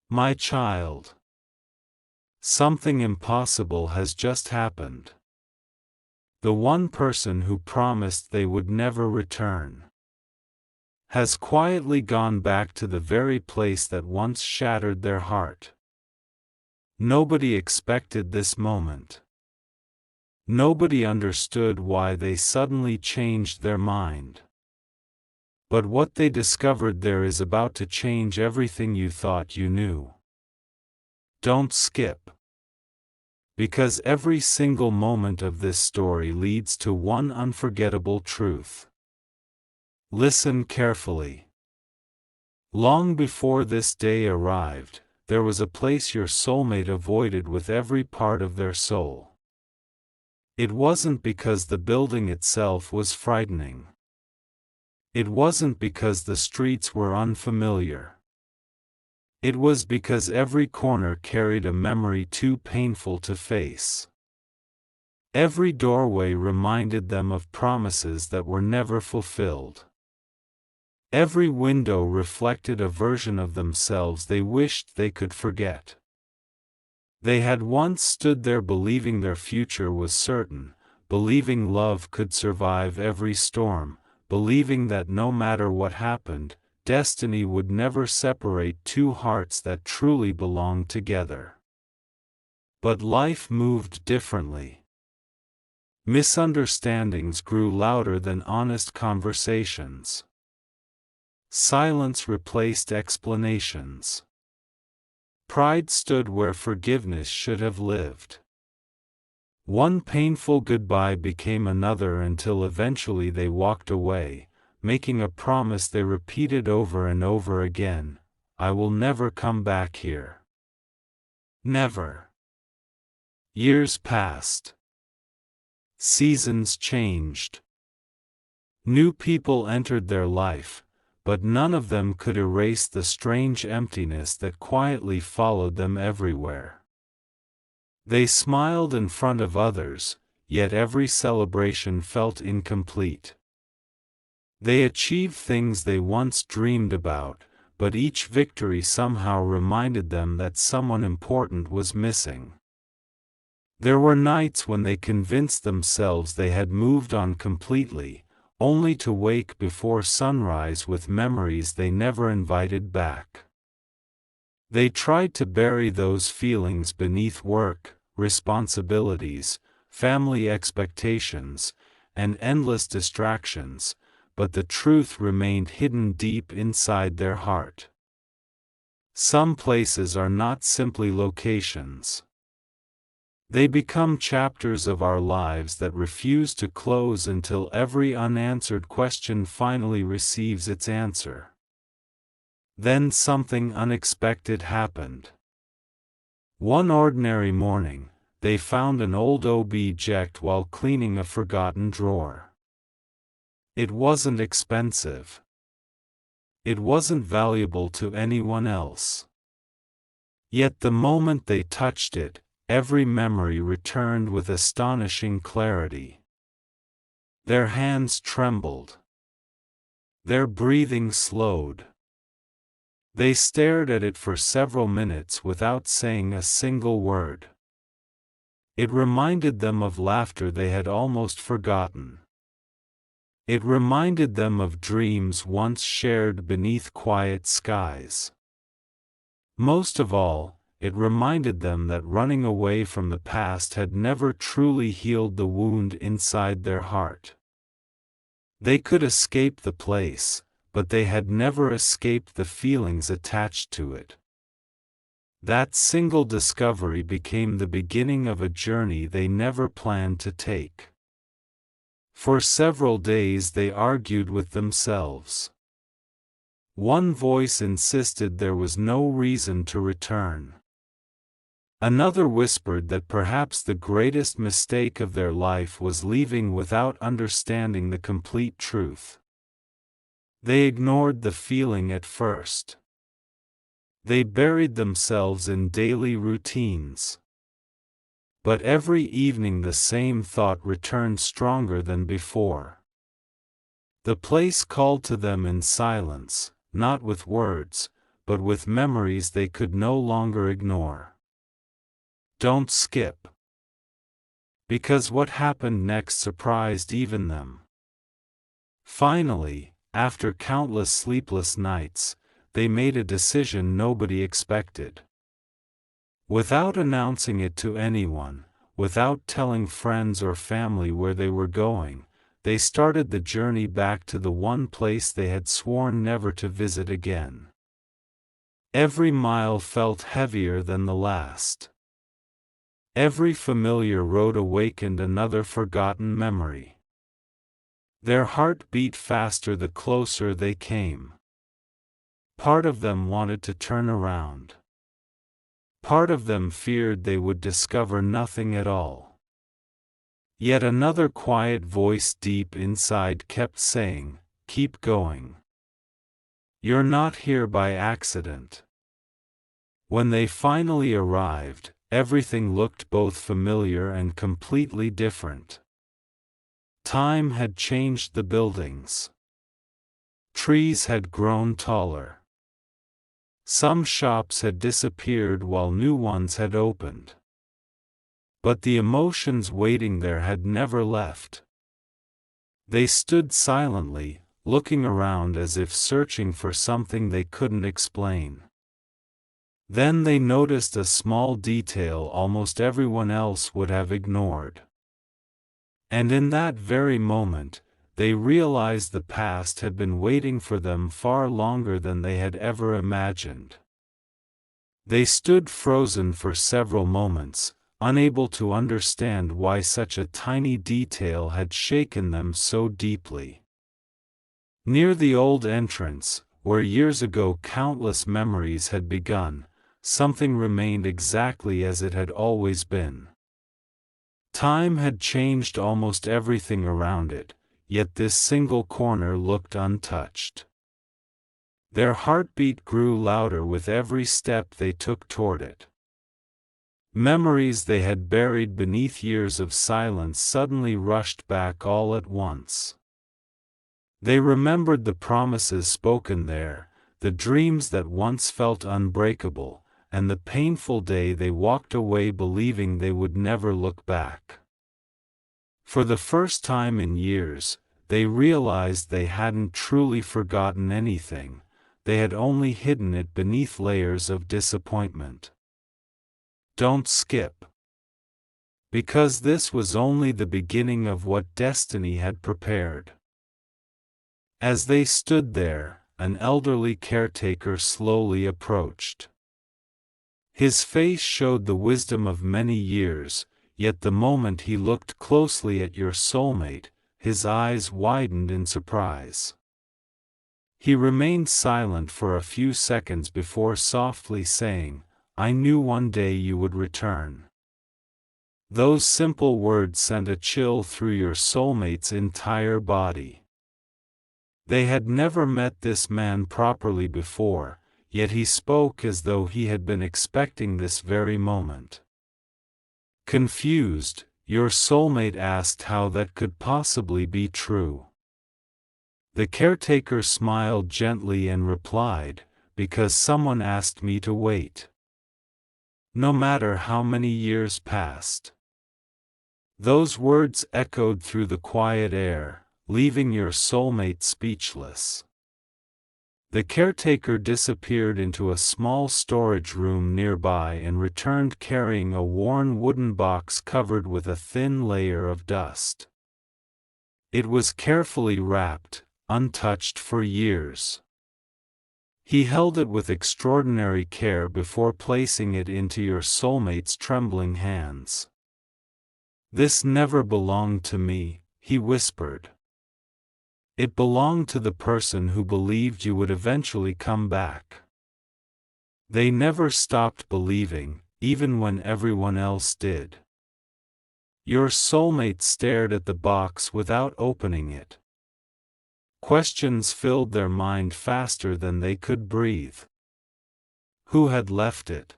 My child. Something impossible has just happened. The one person who promised they would never return has quietly gone back to the very place that once shattered their heart. Nobody expected this moment. Nobody understood why they suddenly changed their mind. But what they discovered there is about to change everything you thought you knew. Don't skip. Because every single moment of this story leads to one unforgettable truth. Listen carefully. Long before this day arrived, there was a place your soulmate avoided with every part of their soul. It wasn't because the building itself was frightening. It wasn't because the streets were unfamiliar. It was because every corner carried a memory too painful to face. Every doorway reminded them of promises that were never fulfilled. Every window reflected a version of themselves they wished they could forget. They had once stood there believing their future was certain, believing love could survive every storm, believing that no matter what happened, destiny would never separate two hearts that truly belonged together. But life moved differently. Misunderstandings grew louder than honest conversations. Silence replaced explanations. Pride stood where forgiveness should have lived. One painful goodbye became another until eventually they walked away, making a promise they repeated over and over again: I will never come back here. Never. Years passed. Seasons changed. New people entered their life, but none of them could erase the strange emptiness that quietly followed them everywhere. They smiled in front of others, yet every celebration felt incomplete. They achieved things they once dreamed about, but each victory somehow reminded them that someone important was missing. There were nights when they convinced themselves they had moved on completely, only to wake before sunrise with memories they never invited back. They tried to bury those feelings beneath work, responsibilities, family expectations, and endless distractions, but the truth remained hidden deep inside their heart. Some places are not simply locations. They become chapters of our lives that refuse to close until every unanswered question finally receives its answer. Then something unexpected happened. One ordinary morning, they found an old object while cleaning a forgotten drawer. It wasn't expensive. It wasn't valuable to anyone else. Yet the moment they touched it, every memory returned with astonishing clarity. Their hands trembled. Their breathing slowed. They stared at it for several minutes without saying a single word. It reminded them of laughter they had almost forgotten. It reminded them of dreams once shared beneath quiet skies. Most of all, it reminded them that running away from the past had never truly healed the wound inside their heart. They could escape the place, but they had never escaped the feelings attached to it. That single discovery became the beginning of a journey they never planned to take. For several days they argued with themselves. One voice insisted there was no reason to return. Another whispered that perhaps the greatest mistake of their life was leaving without understanding the complete truth. They ignored the feeling at first. They buried themselves in daily routines. But every evening the same thought returned stronger than before. The place called to them in silence, not with words, but with memories they could no longer ignore. Don't skip. Because what happened next surprised even them. Finally, after countless sleepless nights, they made a decision nobody expected. Without announcing it to anyone, without telling friends or family where they were going, they started the journey back to the one place they had sworn never to visit again. Every mile felt heavier than the last. Every familiar road awakened another forgotten memory. Their heart beat faster the closer they came. Part of them wanted to turn around. Part of them feared they would discover nothing at all. Yet another quiet voice deep inside kept saying, "Keep going. You're not here by accident." When they finally arrived, everything looked both familiar and completely different. Time had changed the buildings. Trees had grown taller. Some shops had disappeared while new ones had opened. But the emotions waiting there had never left. They stood silently, looking around as if searching for something they couldn't explain. Then they noticed a small detail almost everyone else would have ignored. And in that very moment, they realized the past had been waiting for them far longer than they had ever imagined. They stood frozen for several moments, unable to understand why such a tiny detail had shaken them so deeply. Near the old entrance, where years ago countless memories had begun, something remained exactly as it had always been. Time had changed almost everything around it, yet this single corner looked untouched. Their heartbeat grew louder with every step they took toward it. Memories they had buried beneath years of silence suddenly rushed back all at once. They remembered the promises spoken there, the dreams that once felt unbreakable, and the painful day they walked away believing they would never look back. For the first time in years, they realized they hadn't truly forgotten anything, they had only hidden it beneath layers of disappointment. Don't skip. Because this was only the beginning of what destiny had prepared. As they stood there, an elderly caretaker slowly approached. His face showed the wisdom of many years, yet the moment he looked closely at your soulmate, his eyes widened in surprise. He remained silent for a few seconds before softly saying, "I knew one day you would return." Those simple words sent a chill through your soulmate's entire body. They had never met this man properly before, yet he spoke as though he had been expecting this very moment. Confused, your soulmate asked how that could possibly be true. The caretaker smiled gently and replied, "Because someone asked me to wait." No matter how many years passed. Those words echoed through the quiet air, leaving your soulmate speechless. The caretaker disappeared into a small storage room nearby and returned carrying a worn wooden box covered with a thin layer of dust. It was carefully wrapped, untouched for years. He held it with extraordinary care before placing it into your soulmate's trembling hands. "This never belonged to me," he whispered. "It belonged to the person who believed you would eventually come back." They never stopped believing, even when everyone else did. Your soulmate stared at the box without opening it. Questions filled their mind faster than they could breathe. Who had left it?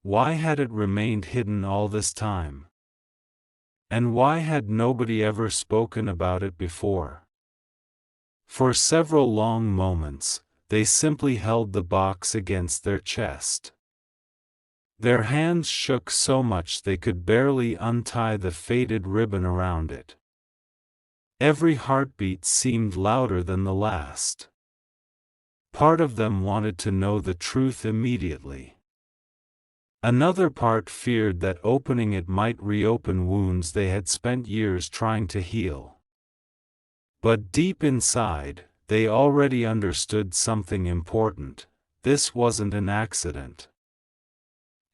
Why had it remained hidden all this time? And why had nobody ever spoken about it before? For several long moments, they simply held the box against their chest. Their hands shook so much they could barely untie the faded ribbon around it. Every heartbeat seemed louder than the last. Part of them wanted to know the truth immediately. Another part feared that opening it might reopen wounds they had spent years trying to heal. But deep inside, they already understood something important: this wasn't an accident.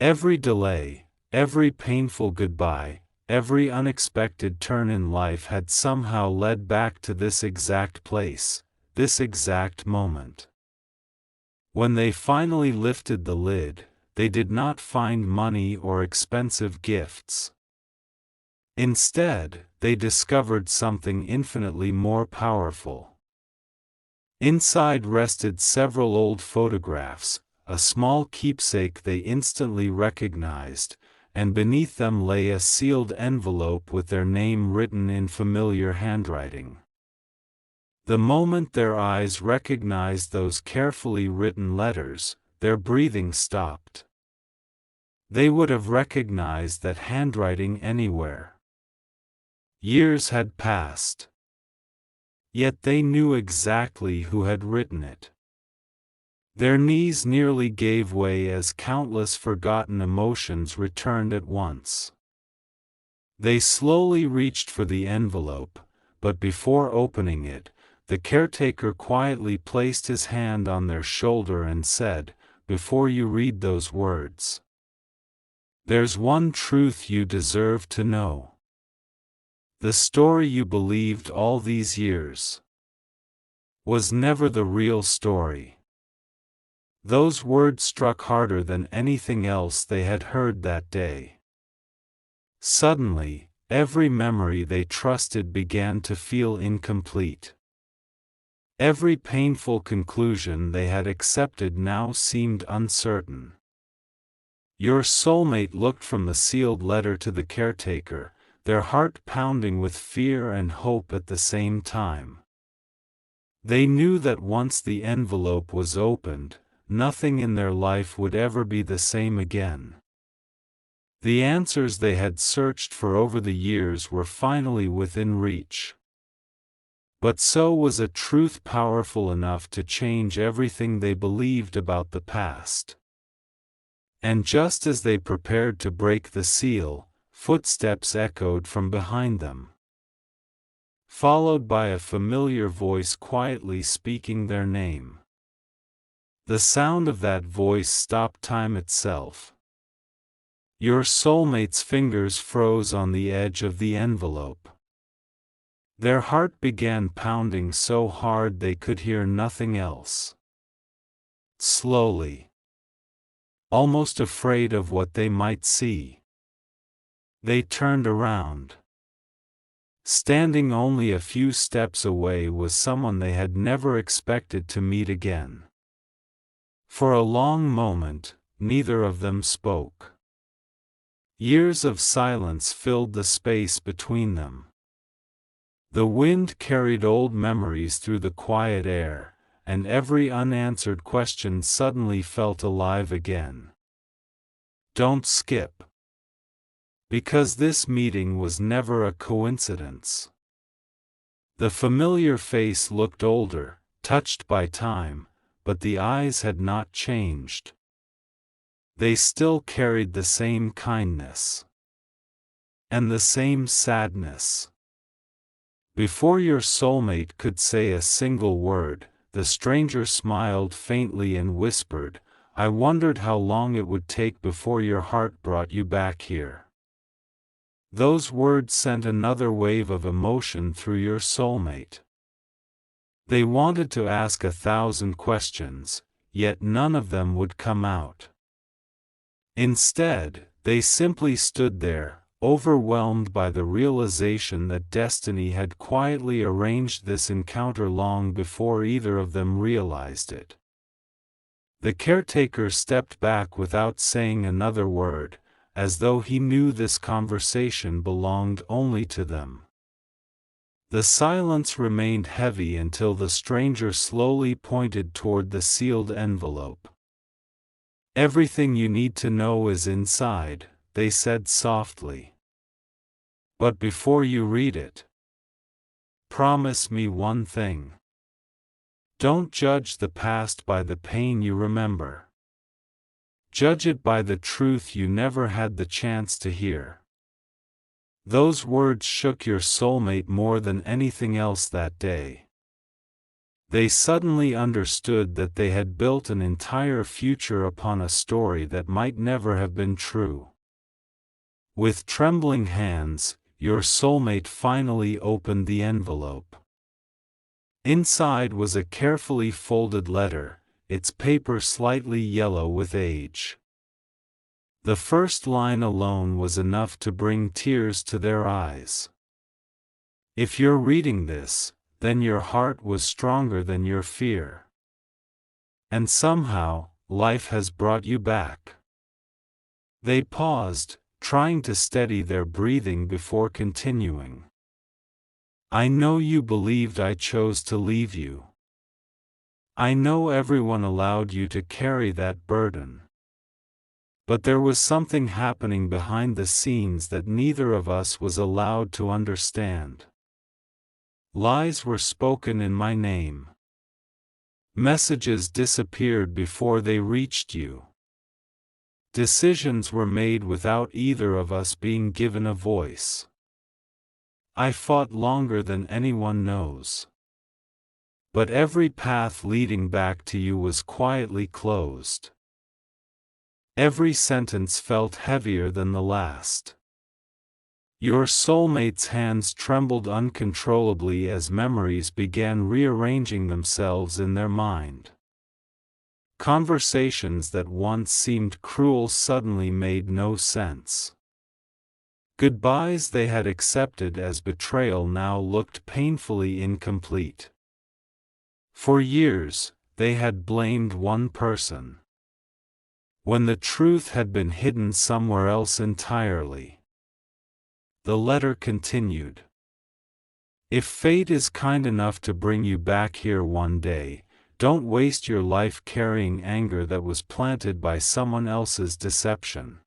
Every delay, every painful goodbye, every unexpected turn in life had somehow led back to this exact place, this exact moment. When they finally lifted the lid, they did not find money or expensive gifts. Instead, they discovered something infinitely more powerful. Inside rested several old photographs, a small keepsake they instantly recognized, and beneath them lay a sealed envelope with their name written in familiar handwriting. The moment their eyes recognized those carefully written letters, their breathing stopped. They would have recognized that handwriting anywhere. Years had passed. Yet they knew exactly who had written it. Their knees nearly gave way as countless forgotten emotions returned at once. They slowly reached for the envelope, but before opening it, the caretaker quietly placed his hand on their shoulder and said, "Before you read those words, there's one truth you deserve to know. The story you believed all these years was never the real story." Those words struck harder than anything else they had heard that day. Suddenly, every memory they trusted began to feel incomplete. Every painful conclusion they had accepted now seemed uncertain. Your soulmate looked from the sealed letter to the caretaker, their heart pounding with fear and hope at the same time. They knew that once the envelope was opened, nothing in their life would ever be the same again. The answers they had searched for over the years were finally within reach. But so was a truth powerful enough to change everything they believed about the past. And just as they prepared to break the seal, footsteps echoed from behind them, followed by a familiar voice quietly speaking their name. The sound of that voice stopped time itself. Your soulmate's fingers froze on the edge of the envelope. Their heart began pounding so hard they could hear nothing else. Slowly, almost afraid of what they might see, they turned around. Standing only a few steps away was someone they had never expected to meet again. For a long moment, neither of them spoke. Years of silence filled the space between them. The wind carried old memories through the quiet air, and every unanswered question suddenly felt alive again. Don't skip. Because this meeting was never a coincidence. The familiar face looked older, touched by time, but the eyes had not changed. They still carried the same kindness. And the same sadness. Before your soulmate could say a single word, the stranger smiled faintly and whispered, "I wondered how long it would take before your heart brought you back here." Those words sent another wave of emotion through your soulmate. They wanted to ask 1,000 questions, yet none of them would come out. Instead, they simply stood there, overwhelmed by the realization that destiny had quietly arranged this encounter long before either of them realized it. The caretaker stepped back without saying another word, as though he knew this conversation belonged only to them. The silence remained heavy until the stranger slowly pointed toward the sealed envelope. "Everything you need to know is inside," they said softly. "But before you read it, promise me one thing. Don't judge the past by the pain you remember. Judge it by the truth you never had the chance to hear." Those words shook your soulmate more than anything else that day. They suddenly understood that they had built an entire future upon a story that might never have been true. With trembling hands, your soulmate finally opened the envelope. Inside was a carefully folded letter, its paper slightly yellow with age. The first line alone was enough to bring tears to their eyes. "If you're reading this, then your heart was stronger than your fear. And somehow, life has brought you back." They paused, trying to steady their breathing before continuing. "I know you believed I chose to leave you. I know everyone allowed you to carry that burden. But there was something happening behind the scenes that neither of us was allowed to understand. Lies were spoken in my name. Messages disappeared before they reached you. Decisions were made without either of us being given a voice. I fought longer than anyone knows. But every path leading back to you was quietly closed." Every sentence felt heavier than the last. Your soulmate's hands trembled uncontrollably as memories began rearranging themselves in their mind. Conversations that once seemed cruel suddenly made no sense. Goodbyes they had accepted as betrayal now looked painfully incomplete. For years, they had blamed one person, when the truth had been hidden somewhere else entirely. The letter continued. "If fate is kind enough to bring you back here one day, don't waste your life carrying anger that was planted by someone else's deception.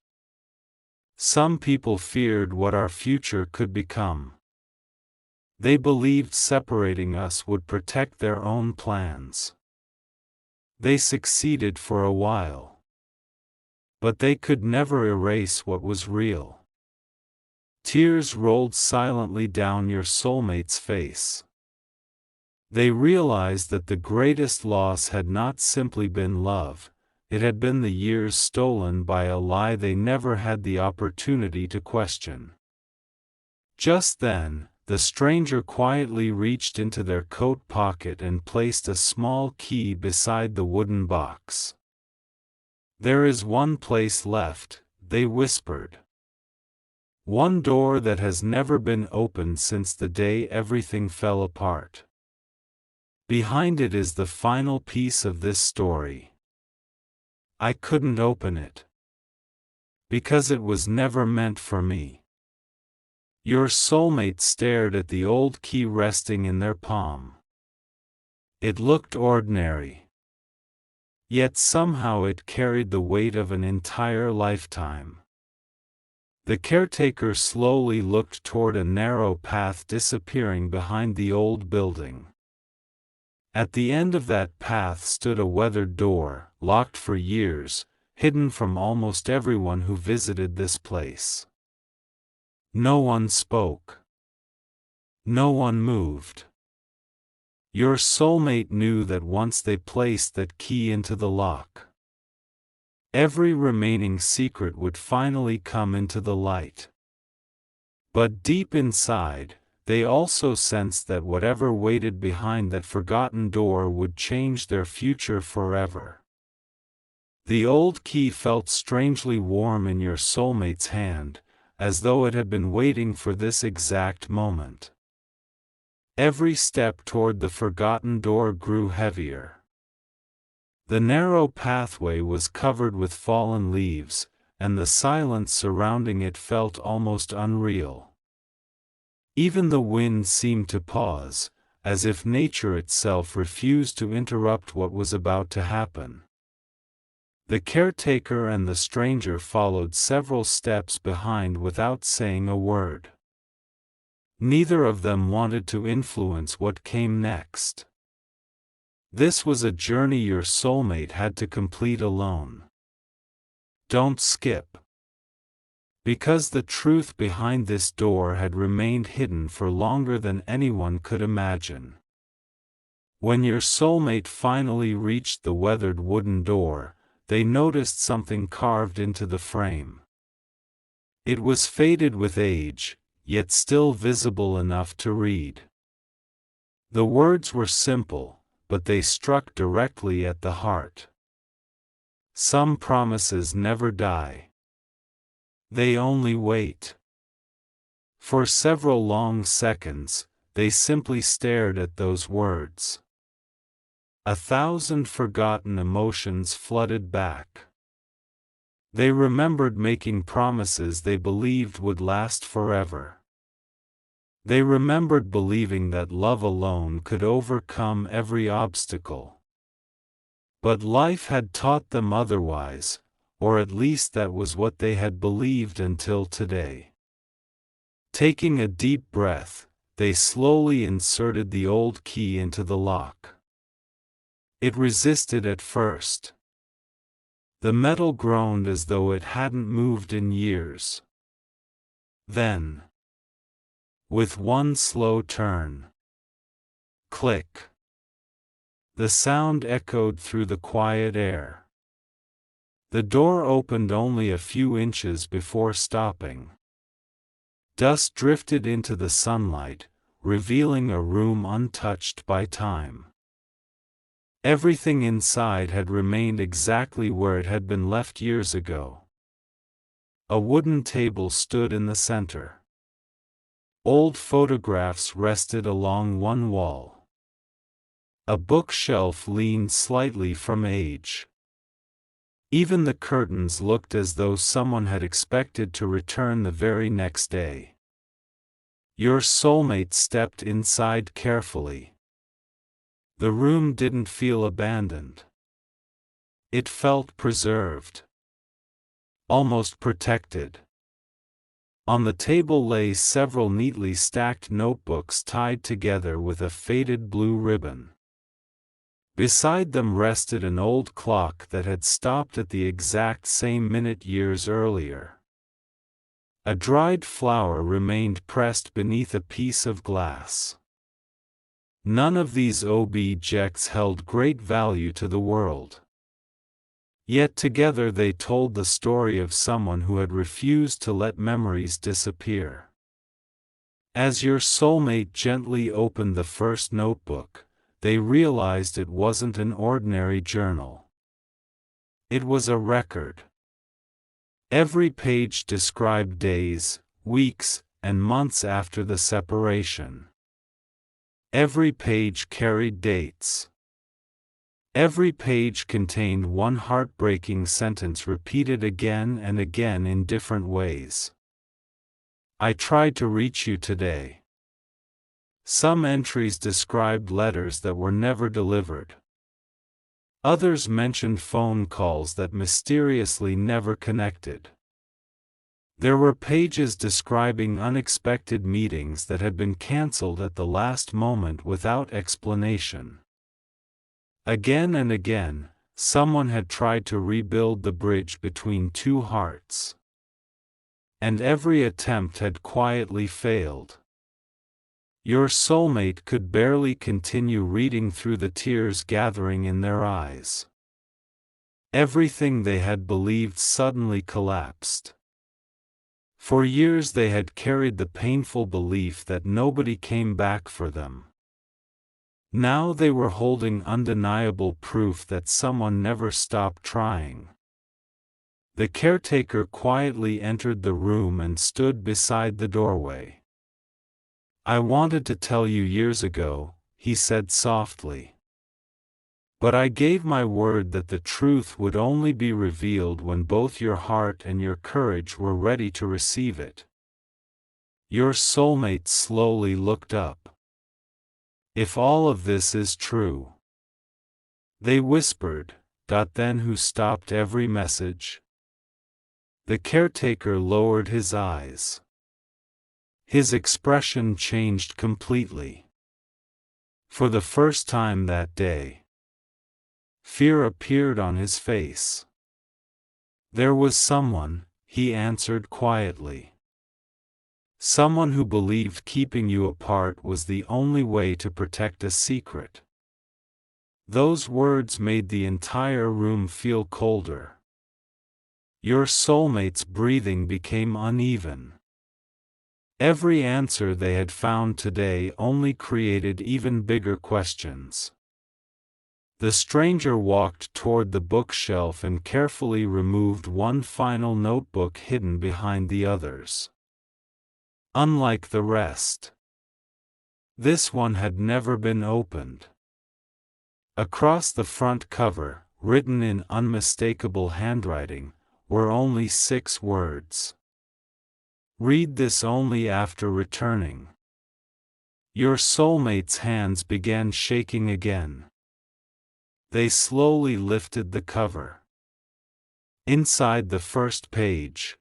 Some people feared what our future could become. They believed separating us would protect their own plans. They succeeded for a while. But they could never erase what was real." Tears rolled silently down your soulmate's face. They realized that the greatest loss had not simply been love, it had been the years stolen by a lie they never had the opportunity to question. Just then, the stranger quietly reached into their coat pocket and placed a small key beside the wooden box. "There is one place left," they whispered. "One door that has never been opened since the day everything fell apart. Behind it is the final piece of this story. I couldn't open it. Because it was never meant for me." Your soulmate stared at the old key resting in their palm. It looked ordinary. Yet somehow it carried the weight of an entire lifetime. The caretaker slowly looked toward a narrow path disappearing behind the old building. At the end of that path stood a weathered door, locked for years, hidden from almost everyone who visited this place. No one spoke. No one moved. Your soulmate knew that once they placed that key into the lock, every remaining secret would finally come into the light. But deep inside, they also sensed that whatever waited behind that forgotten door would change their future forever. The old key felt strangely warm in your soulmate's hand, as though it had been waiting for this exact moment. Every step toward the forgotten door grew heavier. The narrow pathway was covered with fallen leaves, and the silence surrounding it felt almost unreal. Even the wind seemed to pause, as if nature itself refused to interrupt what was about to happen. The caretaker and the stranger followed several steps behind without saying a word. Neither of them wanted to influence what came next. This was a journey your soulmate had to complete alone. Don't skip. Because the truth behind this door had remained hidden for longer than anyone could imagine. When your soulmate finally reached the weathered wooden door, they noticed something carved into the frame. It was faded with age, yet still visible enough to read. The words were simple, but they struck directly at the heart. Some promises never die. They only wait. For several long seconds, they simply stared at those words. 1,000 forgotten emotions flooded back. They remembered making promises they believed would last forever. They remembered believing that love alone could overcome every obstacle. But life had taught them otherwise, or at least that was what they had believed until today. Taking a deep breath, they slowly inserted the old key into the lock. It resisted at first. The metal groaned as though it hadn't moved in years. Then, with one slow turn, click, the sound echoed through the quiet air. The door opened only a few inches before stopping. Dust drifted into the sunlight, revealing a room untouched by time. Everything inside had remained exactly where it had been left years ago. A wooden table stood in the center. Old photographs rested along one wall. A bookshelf leaned slightly from age. Even the curtains looked as though someone had expected to return the very next day. Your soulmate stepped inside carefully. The room didn't feel abandoned. It felt preserved. Almost protected. On the table lay several neatly stacked notebooks tied together with a faded blue ribbon. Beside them rested an old clock that had stopped at the exact same minute years earlier. A dried flower remained pressed beneath a piece of glass. None of these objects held great value to the world. Yet together they told the story of someone who had refused to let memories disappear. As your soulmate gently opened the first notebook, they realized it wasn't an ordinary journal. It was a record. Every page described days, weeks, and months after the separation. Every page carried dates. Every page contained one heartbreaking sentence repeated again and again in different ways. I tried to reach you today. Some entries described letters that were never delivered. Others mentioned phone calls that mysteriously never connected. There were pages describing unexpected meetings that had been cancelled at the last moment without explanation. Again and again, someone had tried to rebuild the bridge between two hearts. And every attempt had quietly failed. Your soulmate could barely continue reading through the tears gathering in their eyes. Everything they had believed suddenly collapsed. For years they had carried the painful belief that nobody came back for them. Now they were holding undeniable proof that someone never stopped trying. The caretaker quietly entered the room and stood beside the doorway. I wanted to tell you years ago, he said softly. But I gave my word that the truth would only be revealed when both your heart and your courage were ready to receive it. Your soulmate slowly looked up. If all of this is true, they whispered, then who stopped every message? The caretaker lowered his eyes. His expression changed completely. For the first time that day, fear appeared on his face. There was someone, he answered quietly. Someone who believed keeping you apart was the only way to protect a secret. Those words made the entire room feel colder. Your soulmate's breathing became uneven. Every answer they had found today only created even bigger questions. The stranger walked toward the bookshelf and carefully removed one final notebook hidden behind the others. Unlike the rest, this one had never been opened. Across the front cover, written in unmistakable handwriting, were only 6 words. Read this only after returning. Your soulmate's hands began shaking again. They slowly lifted the cover. Inside the first page,